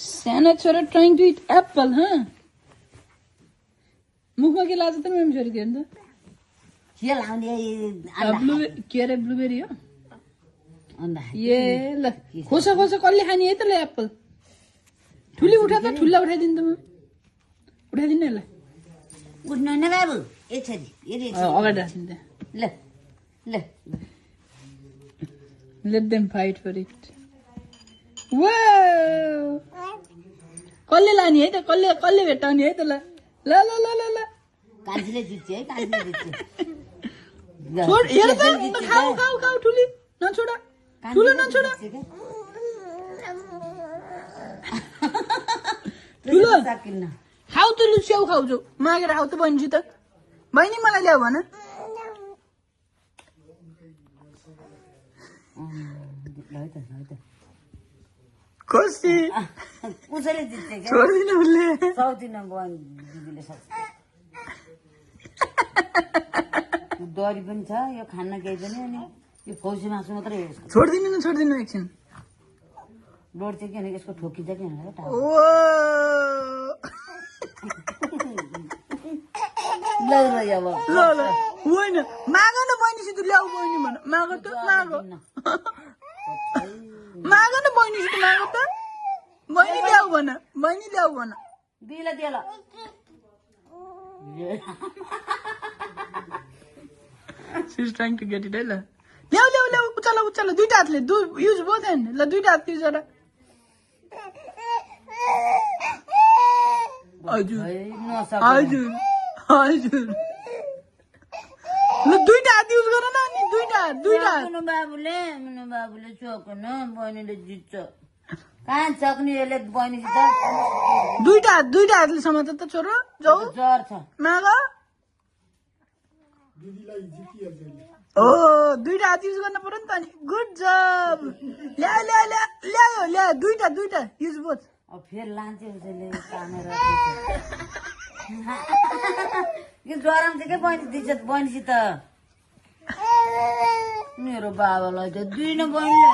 सानो छोरा trying to it Apple मुखमा के लाग्छ त मेरो छोरी के अन्त के लाउने के अरे ब्लुबेरी हो ए ल खोसा खोसा कसले खाने है त ल एप्पल ठुली उठा त ठुला उठाइदिनु त म उठाइदिनु यसलाई उठ्नु न बाबु यसरी अगाडि राख्नु त्यहाँ ल ल let them fight for it wow कसले लाने है त कसले कसले भेट्टाउने है त ल ल ल ल ल ल कान्छीले जित्छ है कान्छीले जित्छ छोड हेर त खाऊ खाऊ खाऊ ठुली नछोडा ठुलो नछोडा ठुलो खाऊ त लु स्याउ खाऊ जो मागेर खाऊ त बहिनीसित बहिनी मलाई ल्याऊ भन कसी उसैले जित्छ क्या छोड्दिन उसले सक्दिन बहिनी दिदीले सक्छ डरी पनि छ यो खान्न केही पनि अनि यो फौजी मासु मात्रै हो छोड्दिनु एकछिन डर चाहिँ के यसको ठोकिन्छ कि ओ ल अब ल ल होइन माग न बहिनीसित ल्याऊ बहिनी भन माग त माग माग न बहिनीसित माग त बहिनी ल्याऊ भन दिला दिला She's trying to get it, है ल ल्याऊ उचाल दुईटा हातले युज बोथ हैन ल दुईटा हात युज गर हजुर ल दुईटा हात युज गर न अनि दुईटा बाबुले सक्नु बहिनीले जित्छ कहाँ सक्ने यसले बहिनीसित दुईटा हातले समात त छोरो जाऊ जर छ माग ओ दुईटा हात युज गर्न पर्यो नि त अनि गुड जब ल्यायो दुईटा युज बोथ अब फेरि लान्छ उसैले कामेर कि गरम चाहिँ के बहिनी दिन्छ बहिनीसित मेरो बाबालाई त दिनु बहिनीले